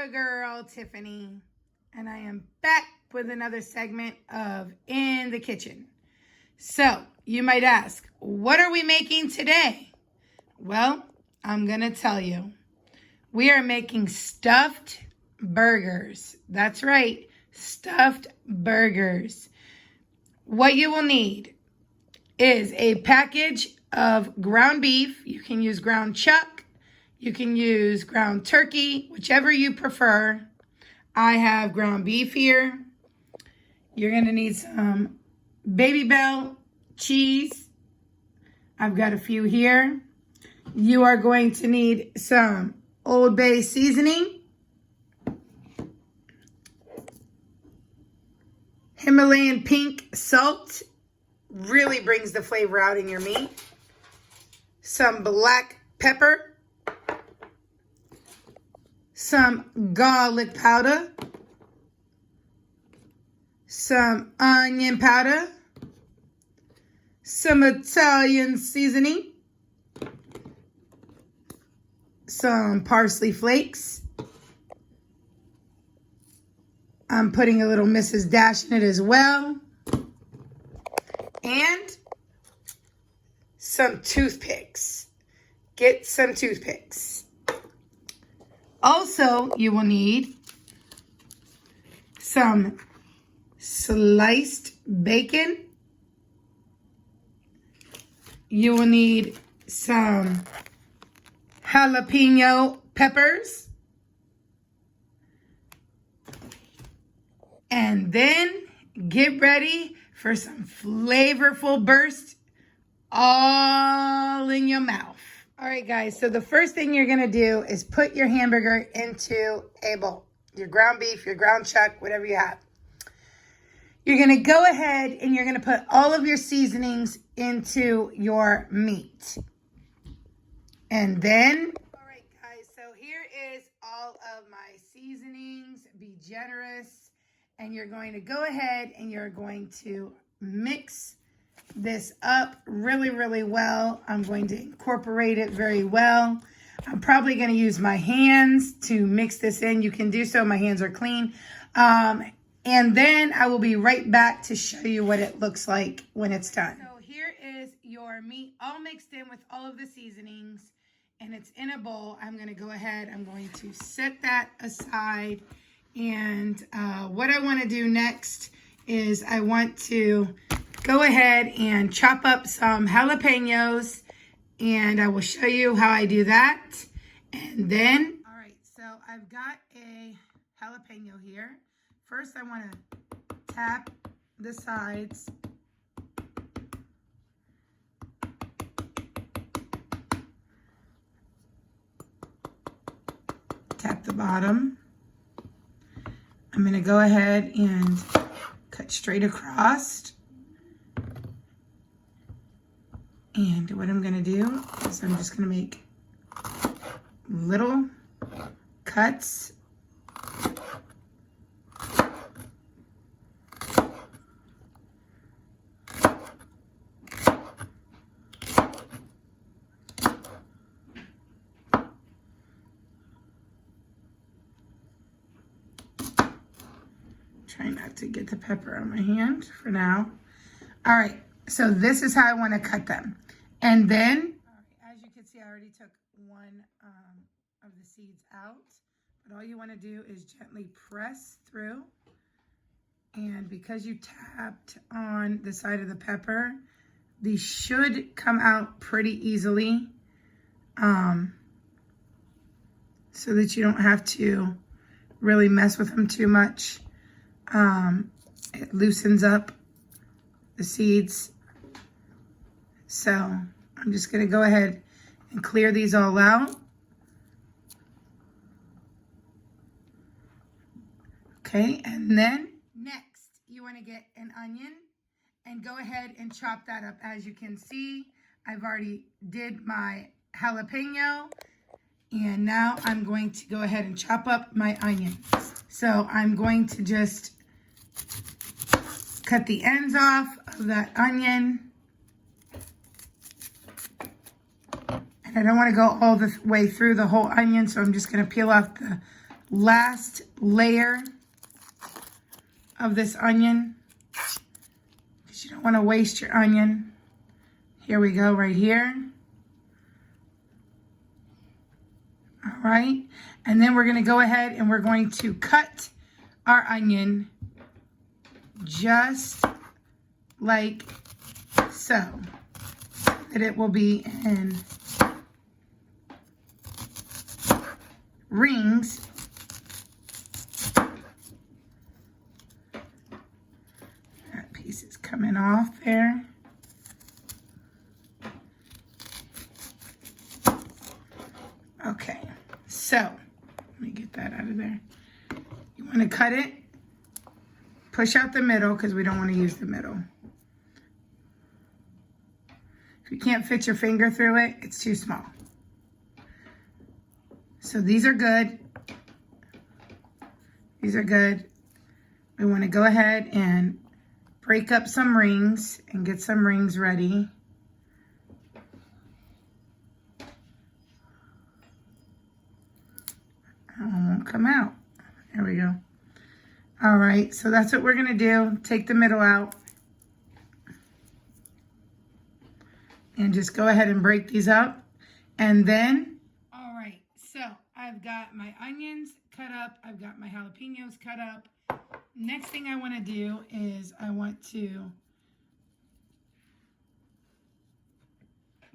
girl, Tiffany, and I am back with another segment of In the Kitchen. So, you might ask, what are we making today? Well, I'm going to tell you. We are making stuffed burgers. That's right, stuffed burgers. What you will need is a package of ground beef. You can use ground chuck. You can use ground turkey, whichever you prefer. I have ground beef here. You're going to need some Baby Bell cheese. I've got a few here. You are going to need some Old Bay seasoning, Himalayan pink salt, really brings the flavor out in your meat, some black pepper, some garlic powder, some onion powder, some Italian seasoning, some parsley flakes. I'm putting a little Mrs. Dash in it as well. And some toothpicks. Get some toothpicks. Also, you will need some sliced bacon. You will need some jalapeno peppers. And then get ready for some flavorful burst all in your mouth. All right, guys, so the first thing you're going to do is put your hamburger into a bowl. Your ground beef, your ground chuck, whatever you have. You're going to go ahead and you're going to put all of your seasonings into your meat. And then, all right, guys, so here is all of my seasonings. Be generous. And you're going to go ahead and you're going to mix this up really, really well. I'm going to incorporate it very well. I'm probably going to use my hands to mix this in. You can do so. My hands are clean. And then I will be right back to show you what it looks like when it's done. So here is your meat all mixed in with all of the seasonings. And it's in a bowl. I'm going to go ahead. I'm going to set that aside. And what I want to do next is I want to go ahead and chop up some jalapenos, and I will show you how I do that. And then, all right, so I've got a jalapeno here. First, I want to tap the sides. Tap the bottom. I'm going to go ahead and cut straight across. And what I'm going to do is I'm just going to make little cuts. Try not to get the pepper on my hand for now. All right, so this is how I want to cut them. And then, as you can see, I already took one of the seeds out. But all you want to do is gently press through. And because you tapped on the side of the pepper, these should come out pretty easily. So that you don't have to really mess with them too much. It loosens up the seeds. So I'm just going to go ahead and clear these all out. Okay, and then next you want to get an onion and go ahead and chop that up. As you can see, I've already did my jalapeno, and now I'm going to go ahead and chop up my onions. So I'm going to just cut the ends off of that onion. And I don't want to go all the way through the whole onion, so I'm just going to peel off the last layer of this onion, because you don't want to waste your onion. Here we go, right here. All right, and then we're going to go ahead and we're going to cut our onion just like so, that it will be in rings. That piece is coming off there. Okay, so let me get that out of there. You want to cut it, push out the middle because we don't want to use the middle. If you can't fit your finger through it, it's too small. So these are good. These are good. We want to go ahead and break up some rings and get some rings ready. Won't come out. There we go. All right, so that's what we're gonna do. Take the middle out and just go ahead and break these up. And then, all right, so I've got my onions cut up. I've got my jalapenos cut up. Next thing I wanna do is I want to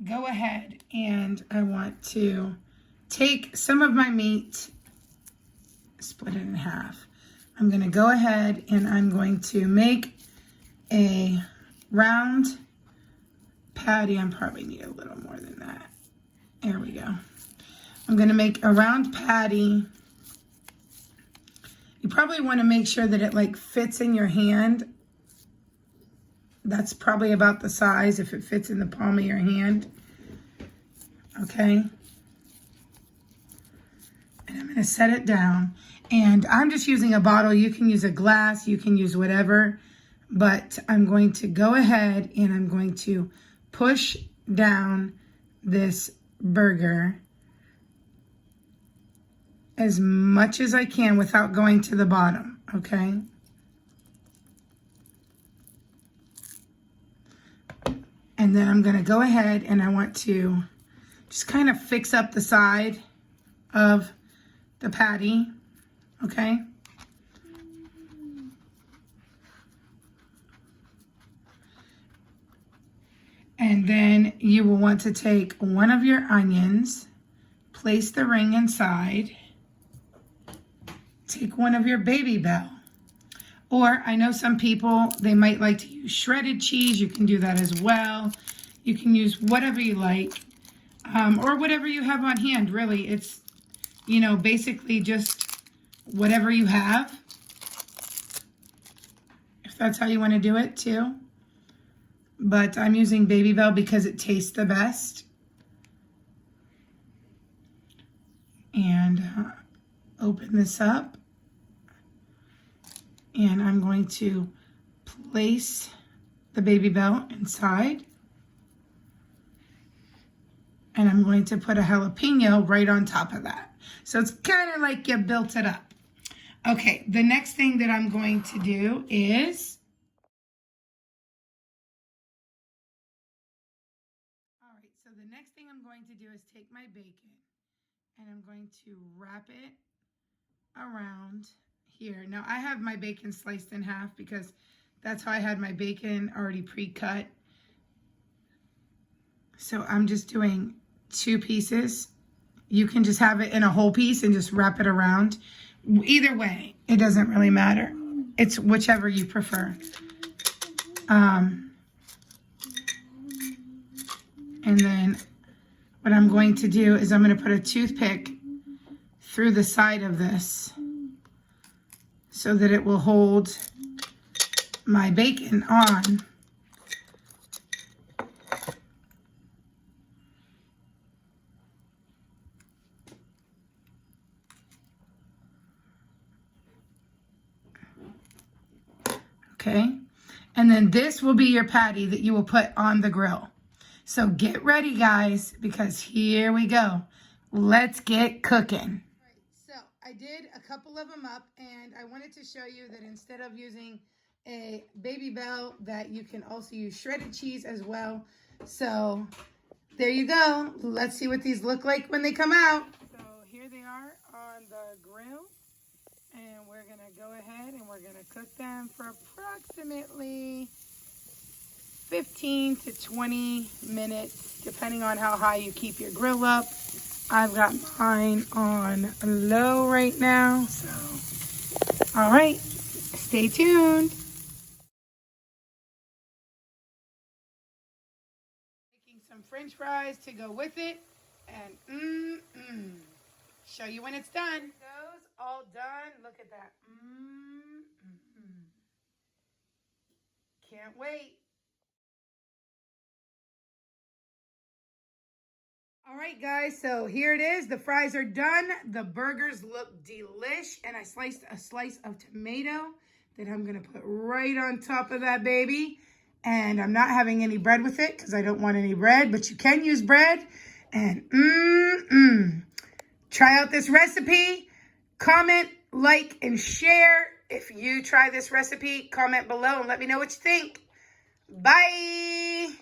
go ahead and I want to take some of my meat, split it in half. I'm going to go ahead and I'm going to make a round patty. I probably need a little more than that. There we go. I'm going to make a round patty. You probably want to make sure that it like fits in your hand. That's probably about the size if it fits in the palm of your hand. Okay. And I'm going to set it down. And I'm just using a bottle. You can use a glass. You can use whatever. But I'm going to go ahead and I'm going to push down this burger as much as I can without going to the bottom. Okay. And then I'm going to go ahead and I want to just kind of fix up the side of the patty. Okay. And then you will want to take one of your onions, place the ring inside, take one of your Baby Bell. Or I know some people, they might like to use shredded cheese. You can do that as well. You can use whatever you like, or whatever you have on hand, really. It's, you know, basically just whatever you have, if that's how you want to do it too. But I'm using Baby Bell because it tastes the best. And open this up. And I'm going to place the Baby Bell inside. And I'm going to put a jalapeno right on top of that. So it's kind of like you built it up. Okay, the next thing that I'm going to do is, all right, so the next thing I'm going to do is take my bacon and I'm going to wrap it around here. Now I have my bacon sliced in half because that's how I had my bacon already pre-cut. So I'm just doing 2 pieces. You can just have it in a whole piece and just wrap it around. Either way, it doesn't really matter. It's whichever you prefer. And then what I'm going to do is I'm going to put a toothpick through the side of this so that it will hold my bacon on. Okay, and then this will be your patty that you will put on the grill. So get ready, guys, because here we go. Let's get cooking. All right, so I did a couple of them up, and I wanted to show you that instead of using a Baby Bell, that you can also use shredded cheese as well. So there you go. Let's see what these look like when they come out. So here they are on the grill, and we're gonna go ahead and we're gonna cook them for approximately 15 to 20 minutes, depending on how high you keep your grill up. I've got mine on low right now, so all right, stay tuned. Making some French fries to go with it, and show you when it's done. Those all done. Look at that. Can't wait. All right, guys, so here it is. The fries are done. The burgers look delish, and I sliced a slice of tomato that I'm going to put right on top of that baby. And I'm not having any bread with it because I don't want any bread, but you can use bread. And try out this recipe. Comment, like, and share. If you try this recipe, comment below and let me know what you think. Bye.